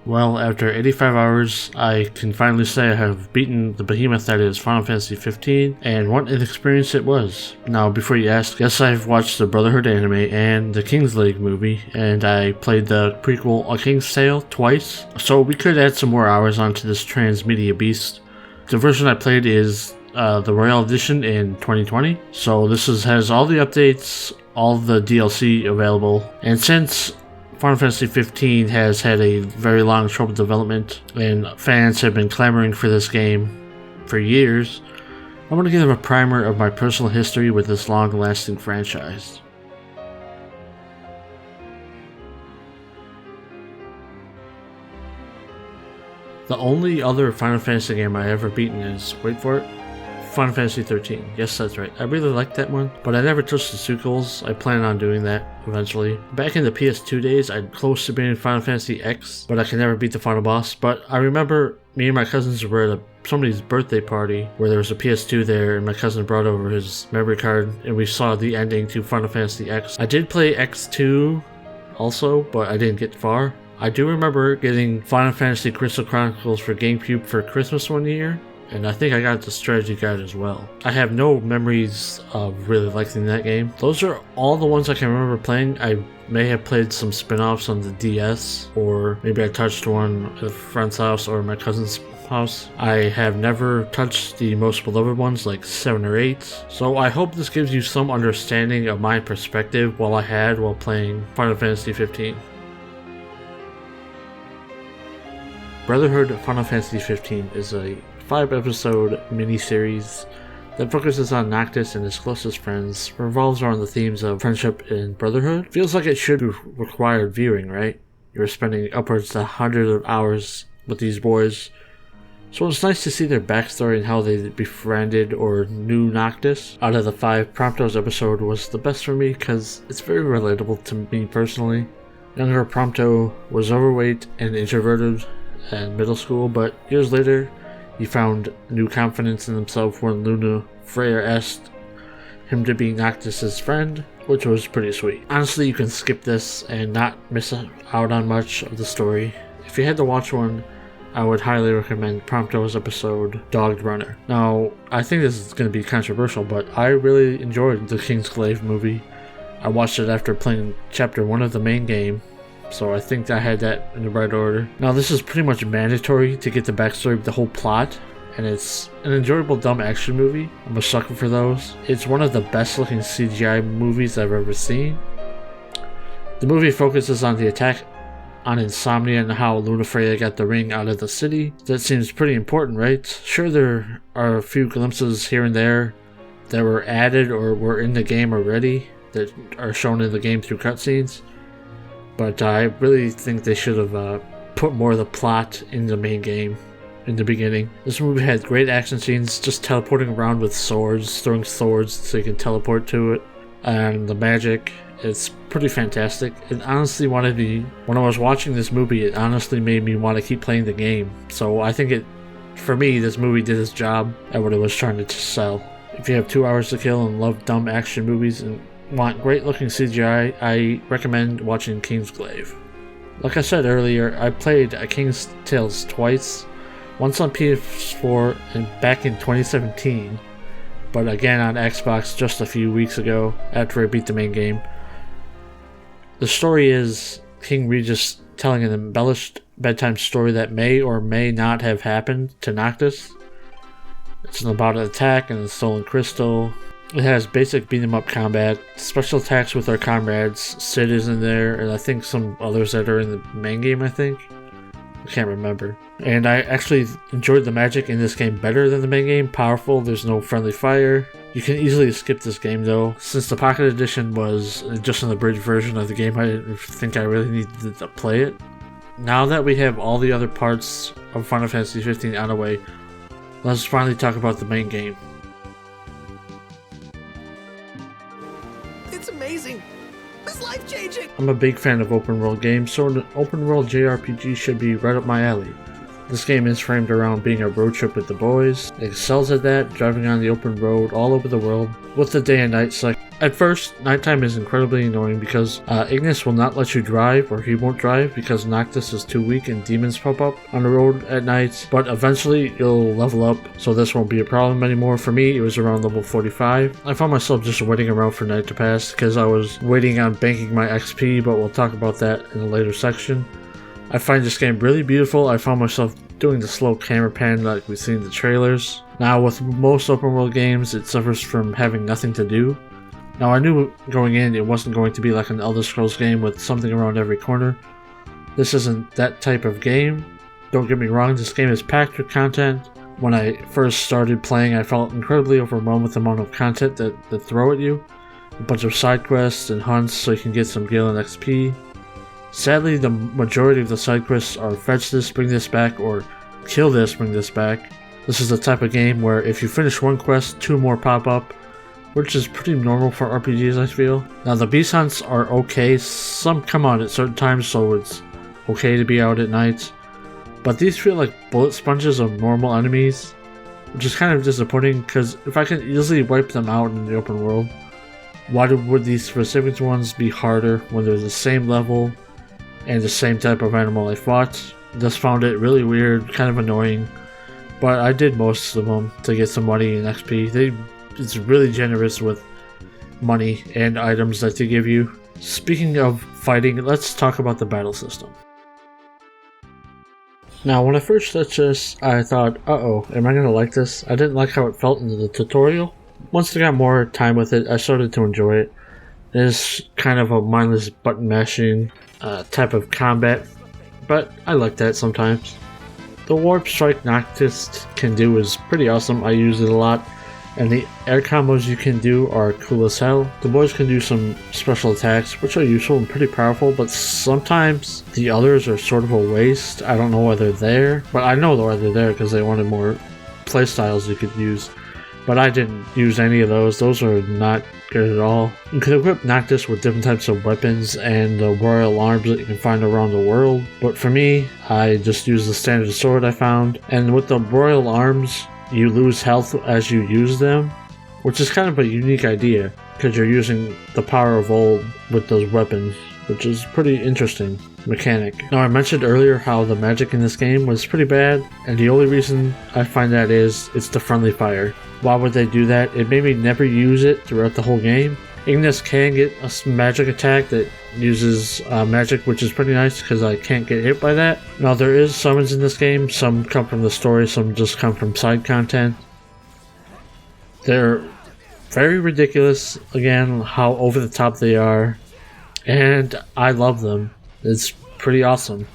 Well, after 85 hours, I can finally say I have beaten the behemoth that is Final Fantasy 15, and what an experience it was. Now, before you ask, yes, I've watched the Brotherhood anime and the King's League movie, and I played the prequel A King's Tale twice, so we could add some more hours onto this transmedia beast. The version I played is the Royal Edition in 2020, so this has all the updates, all the DLC available, and since Final Fantasy 15 has had a very long troubled development, and fans have been clamoring for this game for years, I want to give them a primer of my personal history with this long-lasting franchise. The only other Final Fantasy game I ever beaten is, wait for it, Final Fantasy 13. Yes, that's right. I really liked that one, but I never touched the sequels. I plan on doing that eventually. Back in the PS2 days, I'm close to beating Final Fantasy X, but I can never beat the final boss. But I remember me and my cousins were at somebody's birthday party where there was a PS2 there, and my cousin brought over his memory card, and we saw the ending to Final Fantasy X. I did play X2 also, but I didn't get far. I do remember getting Final Fantasy Crystal Chronicles for GameCube for Christmas one year, and I think I got the strategy guide as well. I have no memories of really liking that game. Those are all the ones I can remember playing. I may have played some spin-offs on the DS, or maybe I touched one at a friend's house or my cousin's house. I have never touched the most beloved ones like 7 or 8, so I hope this gives you some understanding of my perspective while playing Final Fantasy 15. Brotherhood Final Fantasy 15 is a 5-episode miniseries that focuses on Noctis and his closest friends, revolves around the themes of friendship and brotherhood. Feels like it should be required viewing, right? You're spending upwards to hundreds of hours with these boys, so it's nice to see their backstory and how they befriended or knew Noctis. Out of the 5, Prompto's episode was the best for me because it's very relatable to me personally. Younger Prompto was overweight and introverted in middle school, but years later he found new confidence in himself when Lunafreya asked him to be Noctis' friend, which was pretty sweet. Honestly, you can skip this and not miss out on much of the story. If you had to watch one, I would highly recommend Prompto's episode, Dogged Runner. Now, I think this is going to be controversial, but I really enjoyed the Kingsglaive movie. I watched it after playing Chapter 1 of the main game, so I think I had that in the right order. Now, this is pretty much mandatory to get the backstory of the whole plot, and it's an enjoyable dumb action movie. I'm a sucker for those. It's one of the best looking CGI movies I've ever seen. The movie focuses on the attack on Insomnia and how Lunafreya got the ring out of the city. That seems pretty important, right? Sure, there are a few glimpses here and there that were added or were in the game already that are shown in the game through cutscenes, but I really think they should have put more of the plot in the main game in the beginning. This movie had great action scenes, just teleporting around with swords, throwing swords so you can teleport to it, and the magic. It's pretty fantastic. It honestly wanted me, when I was watching this movie, it honestly made me want to keep playing the game. So I think for me, this movie did its job at what it was trying to sell. If you have 2 hours to kill and love dumb action movies and want great looking CGI, I recommend watching Kingsglaive. Like I said earlier, I played A King's Tales twice, once on PS4 and back in 2017, but again on Xbox just a few weeks ago after I beat the main game. The story is King Regis telling an embellished bedtime story that may or may not have happened to Noctis. It's about an attack and a stolen crystal. It has basic beat 'em up combat, special attacks with our comrades. Sid is in there, and I think some others that are in the main game, I can't remember. And I actually enjoyed the magic in this game better than the main game. Powerful, there's no friendly fire. You can easily skip this game though. Since the Pocket Edition was just an abridged version of the game, I didn't think I really needed to play it. Now that we have all the other parts of Final Fantasy 15 out of the way, let's finally talk about the main game. It's amazing. It's life-changing. I'm a big fan of open world games, so an open world JRPG should be right up my alley. This game is framed around being a road trip with the boys. It excels at that, driving on the open road all over the world with the day and night cycle. At first, nighttime is incredibly annoying because Ignis will not let you drive, or he won't drive because Noctis is too weak and demons pop up on the road at night, but eventually you'll level up, so this won't be a problem anymore. For me, it was around level 45. I found myself just waiting around for night to pass because I was waiting on banking my XP, but we'll talk about that in a later section. I find this game really beautiful. I found myself doing the slow camera pan like we see in the trailers. Now, with most open world games, it suffers from having nothing to do. Now, I knew going in it wasn't going to be like an Elder Scrolls game with something around every corner. This isn't that type of game. Don't get me wrong, this game is packed with content. When I first started playing, I felt incredibly overwhelmed with the amount of content that throw at you. A bunch of side quests and hunts so you can get some Galen XP. Sadly, the majority of the side quests are fetch this, bring this back, or kill this, bring this back. This is the type of game where if you finish one quest, 2 more pop up, which is pretty normal for RPGs, I feel. Now, the beast hunts are okay. Some come out at certain times, so it's okay to be out at night. But these feel like bullet sponges of normal enemies, which is kind of disappointing because if I can easily wipe them out in the open world, why would these specific ones be harder when they're the same level and the same type of animal I fought? Just found it really weird, kind of annoying, but I did most of them to get some money and XP. It's really generous with money and items that they give you. Speaking of fighting, let's talk about the battle system. Now, when I first touched this, I thought, uh-oh, am I gonna like this? I didn't like how it felt in the tutorial. Once I got more time with it, I started to enjoy it. It's kind of a mindless button mashing type of combat, but I like that sometimes. The Warp Strike Noctis can do is pretty awesome. I use it a lot, and the air combos you can do are cool as hell. The boys can do some special attacks, which are useful and pretty powerful, but sometimes the others are sort of a waste. I don't know why they're there, but I know why they're there because they wanted more playstyles you could use. But I didn't use any of those. Those are not good at all. You can equip Noctis with different types of weapons and the royal arms that you can find around the world. But for me, I just used the standard sword I found. And with the royal arms, you lose health as you use them, which is kind of a unique idea because you're using the power of old with those weapons, which is pretty interesting mechanic. Now, I mentioned earlier how the magic in this game was pretty bad, and the only reason I find that is it's the friendly fire. Why would they do that? It made me never use it throughout the whole game. Ignis can get a magic attack that uses magic, which is pretty nice because I can't get hit by that. Now, there is summons in this game. Some come from the story, some just come from side content. They're very ridiculous, again, how over the top they are, and I love them. It's pretty awesome.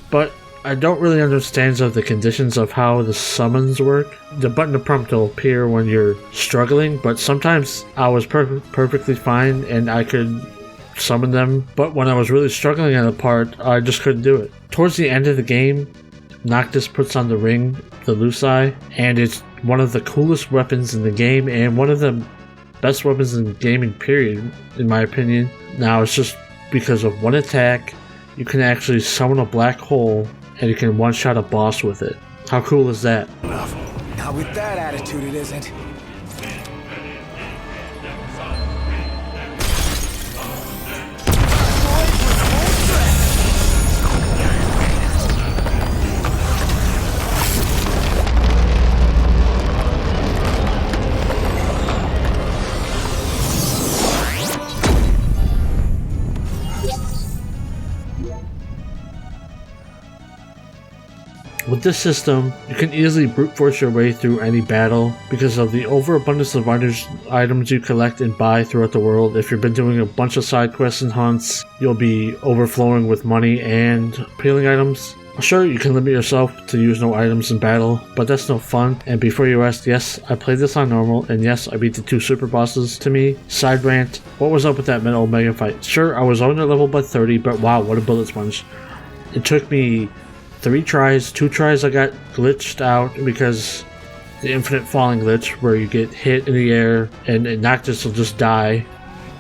But I don't really understand the conditions of how the summons work. The button to prompt will appear when you're struggling, but sometimes I was perfectly fine and I could summon them, but when I was really struggling at a part, I just couldn't do it. Towards the end of the game, Noctis puts on the ring, the Lucii, and it's one of the coolest weapons in the game and one of the best weapons in the gaming period, in my opinion. Now, it's just because of one attack, you can actually summon a black hole and you can one-shot a boss with it. How cool is that? Not with that attitude, it isn't. With this system, you can easily brute force your way through any battle because of the overabundance of items you collect and buy throughout the world. If you've been doing a bunch of side quests and hunts, you'll be overflowing with money and appealing items. Sure, you can limit yourself to use no items in battle, but that's no fun. And before you ask, yes, I played this on normal, and yes, I beat the 2 super bosses to me. Side rant, what was up with that Metal Omega fight? Sure, I was on the level by 30, but wow, what a bullet sponge. It took me 3 tries, 2 tries I got glitched out because the infinite falling glitch where you get hit in the air and Noctis will just die.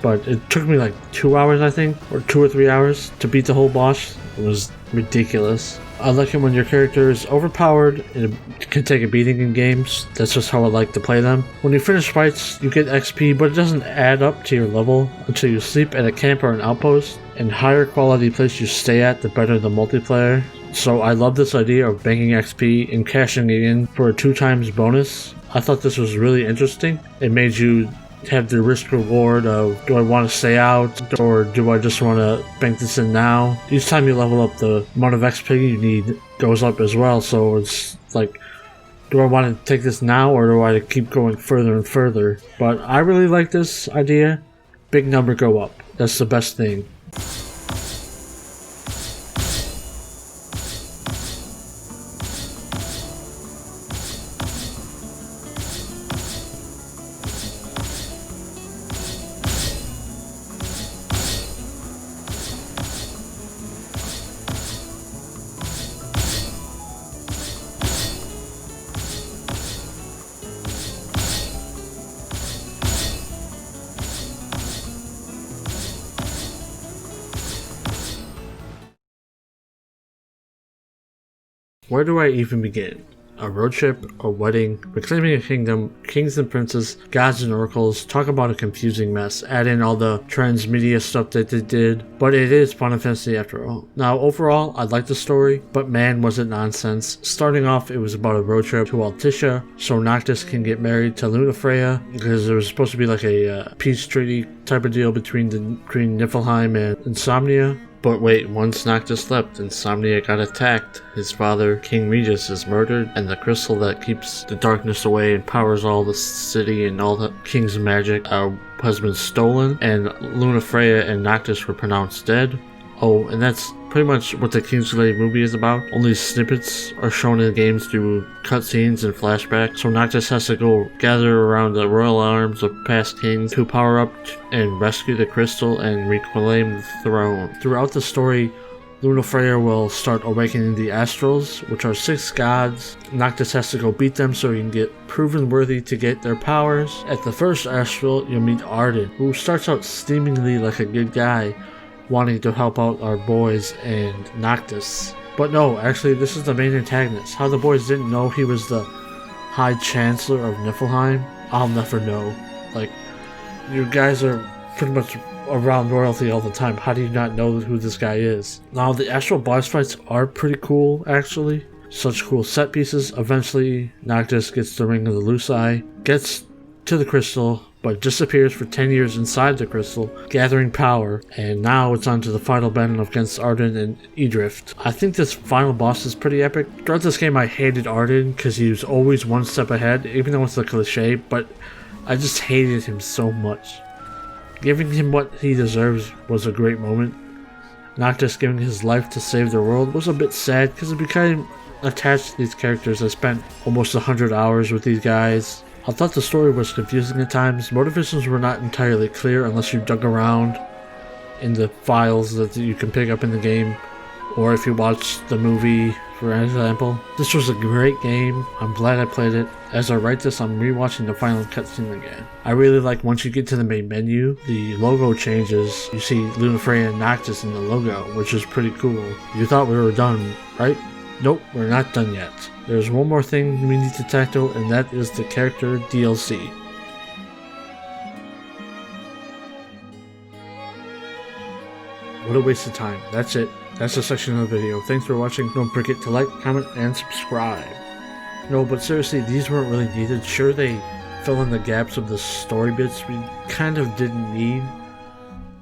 But it took me like 2 hours, I think, or 2 or 3 hours to beat the whole boss. It was ridiculous. I like it when your character is overpowered and can take a beating in games. That's just how I like to play them. When you finish fights, you get XP, but it doesn't add up to your level until you sleep at a camp or an outpost. And higher quality place you stay at, the better the multiplayer. So I love this idea of banking XP and cashing it in for a 2x bonus. I thought this was really interesting. It made you have the risk reward of, do I want to stay out or do I just want to bank this in now? Each time you level up, the amount of XP you need goes up as well, so it's like, do I want to take this now or do I keep going further and further? But I really like this idea. Big number go up. That's the best thing. Where do I even begin? A road trip, a wedding, reclaiming a kingdom, kings and princes, gods and oracles, talk about a confusing mess, add in all the transmedia stuff that they did, but it is Final Fantasy after all. Now overall, I like the story, but man was it nonsense. Starting off, it was about a road trip to Altissia, so Noctis can get married to Lunafreya, because there was supposed to be like a peace treaty type of deal between Niflheim and Insomnia. But wait, once Noctis left, Insomnia got attacked, his father, King Regis, is murdered, and the crystal that keeps the darkness away and powers all the city and all the king's magic has been stolen, and Lunafreya and Noctis were pronounced dead. Oh, and that's pretty much what the Kingsglaive movie is about. Only snippets are shown in the games through cutscenes and flashbacks, so Noctis has to go gather around the royal arms of past kings to power up and rescue the crystal and reclaim the throne. Throughout the story, Lunafreya will start awakening the Astrals, which are 6 gods. Noctis has to go beat them so he can get proven worthy to get their powers. At the first Astral, you'll meet Ardyn, who starts out seemingly like a good guy, wanting to help out our boys and Noctis. But no, actually this is the main antagonist. How the boys didn't know he was the High Chancellor of Niflheim, I'll never know. Like, you guys are pretty much around royalty all the time. How do you not know who this guy is? Now the Astral boss fights are pretty cool actually. Such cool set pieces. Eventually Noctis gets the Ring of the Luci, gets to the crystal, but disappears for 10 years inside the crystal, gathering power, and now it's on to the final battle against Ardyn and Idrift. I think this final boss is pretty epic. Throughout this game I hated Ardyn because he was always one step ahead, even though it's a cliche, but I just hated him so much. Giving him what he deserves was a great moment. Noctis giving his life to save the world was a bit sad because it became attached to these characters. I spent almost 100 hours with these guys. I thought the story was confusing at times. Motivations were not entirely clear unless you dug around in the files that you can pick up in the game, or if you watched the movie, for example. This was a great game. I'm glad I played it. As I write this, I'm rewatching the final cutscene again. I really like once you get to the main menu, the logo changes. You see Lunafreya and Noctis in the logo, which is pretty cool. You thought we were done, right? Nope, we're not done yet. There's one more thing we need to tackle, and that is the character DLC. What a waste of time. That's it. That's the section of the video. Thanks for watching. Don't forget to like, comment, and subscribe. No, but seriously, these weren't really needed. Sure, they fill in the gaps of the story bits we kind of didn't need.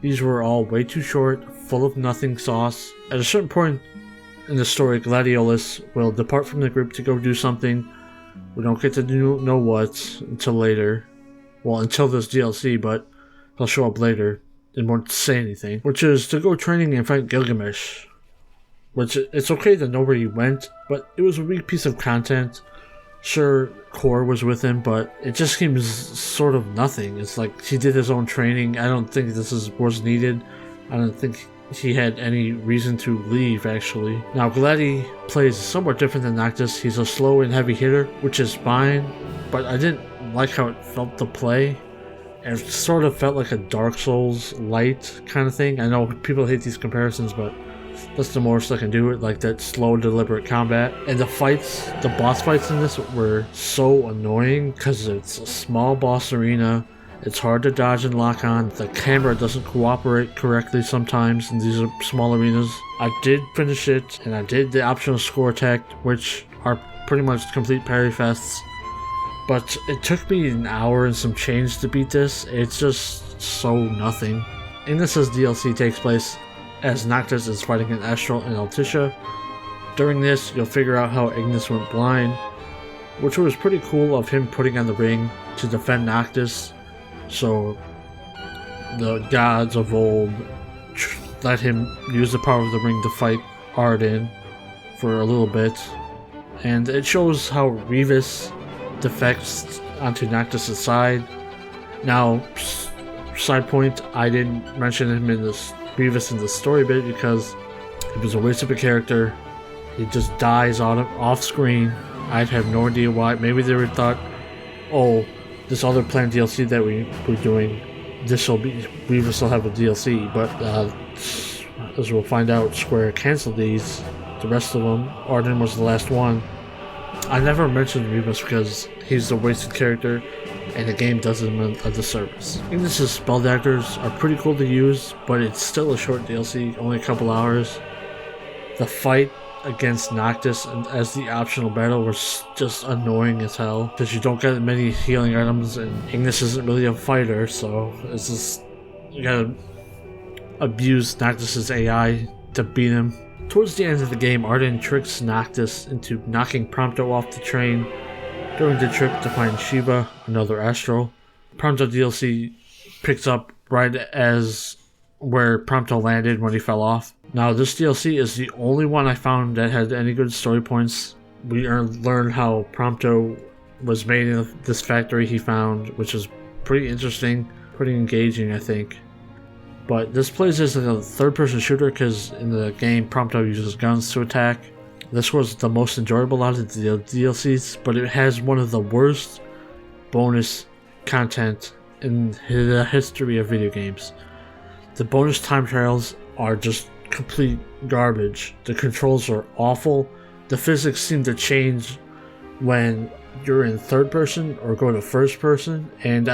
These were all way too short, full of nothing sauce. At a certain point in the story, Gladiolus will depart from the group to go do something. We don't get to know what until later. Well, until this DLC, but he'll show up later and won't say anything. Which is to go training and fight Gilgamesh. Which, it's okay to know where he went, but it was a weak piece of content. Sure, Kor was with him, but it just seems sort of nothing. It's like he did his own training. I don't think this was needed. I don't think he had any reason to leave, actually. Now, Gladi plays somewhat different than Noctis. He's a slow and heavy hitter, which is fine, but I didn't like how it felt to play. It sort of felt like a Dark Souls light kind of thing. I know people hate these comparisons, but That's the most I can do it, like that slow, deliberate combat. And the fights, the boss fights in this were so annoying because it's a small boss arena. It's hard to dodge and lock on. The camera doesn't cooperate correctly sometimes in these small arenas. I did finish it, and I did the optional score attack, which are pretty much complete parry fests. But it took me an hour and some change to beat this. It's just so nothing. Ignis's DLC takes place as Noctis is fighting an Astral and Altissia. During this, you'll figure out how Ignis went blind, which was pretty cool of him putting on the ring to defend Noctis. So the gods of old let him use the power of the ring to fight Ardyn for a little bit. And it shows how Revis defects onto Noctis' side. Now, side point, I didn't mention him in this Revis in the story bit because it was a waste of a character. He just dies off screen. I'd have no idea why. Maybe they would thought, oh, this other planned DLC that we're doing, Revis will have a DLC, but as we'll find out, Square canceled these. The rest of them, Ardyn was the last one. I never mentioned Revis because he's a wasted character, and the game does him a disservice. Ignis's spell daggers are pretty cool to use, but it's still a short DLC, only a couple hours. The fight against Noctis and as the optional battle was just annoying as hell because you don't get many healing items, and Ignis isn't really a fighter, so it's just you gotta abuse Noctis' AI to beat him. Towards the end of the game, Ardyn tricks Noctis into knocking Prompto off the train during the trip to find Shiva, another Astral. Prompto DLC picks up right as where Prompto landed when he fell off. Now, this DLC is the only one I found that had any good story points. We learn how Prompto was made in this factory he found, which is pretty interesting, pretty engaging, I think. But this plays as a third-person shooter because in the game, Prompto uses guns to attack. This was the most enjoyable out of the DLCs, but it has one of the worst bonus content in the history of video games. The bonus time trials are just complete garbage. The controls are awful. The physics seem to change when you're in third person or go to first person, and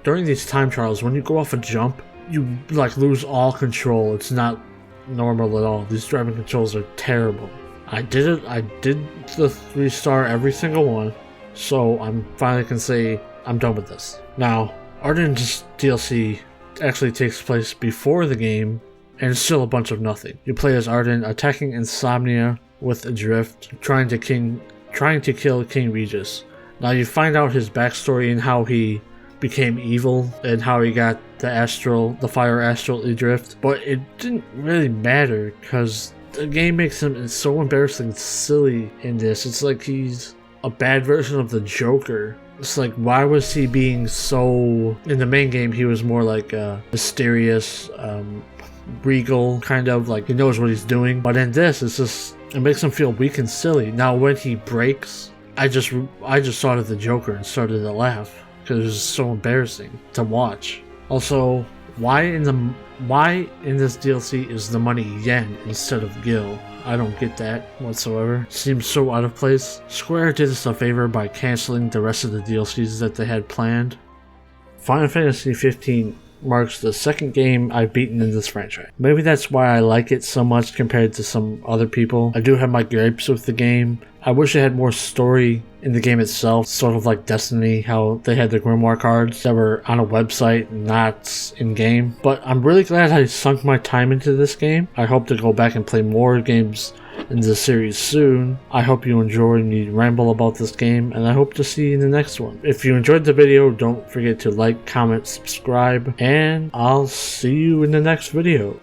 during these time trials, when you go off a jump, you like lose all control. It's not normal at all. These driving controls are terrible. I did it. I did the 3-star every single one, so I'm finally can say I'm done with this. Now, Ardyn's DLC actually takes place before the game, and it's still a bunch of nothing. You play as Ardyn attacking Insomnia with a drift, trying to kill King Regis. Now you find out his backstory and how he became evil and how he got the Fire Astral Idrift, but it didn't really matter because the game makes him so embarrassing silly in this. It's like he's a bad version of the Joker. It's like, why was he being so... In the main game, he was more like mysterious, regal, kind of like he knows what he's doing. But in this, it makes him feel weak and silly. Now, when he breaks, I just thought of the Joker and started to laugh because it was so embarrassing to watch. Also, why in this DLC is the money yen instead of gil? I don't get that whatsoever. Seems so out of place. Square did us a favor by canceling the rest of the DLCs that they had planned. Final Fantasy 15 marks the second game I've beaten in this franchise. Maybe that's why I like it so much compared to some other people. I do have my gripes with the game. I wish it had more story in the game itself, sort of like Destiny, how they had the Grimoire cards that were on a website, not in-game. But I'm really glad I sunk my time into this game. I hope to go back and play more games in this series soon. I hope you enjoyed me ramble about this game, and I hope to see you in the next one. If you enjoyed the video, don't forget to like, comment, subscribe, and I'll see you in the next video.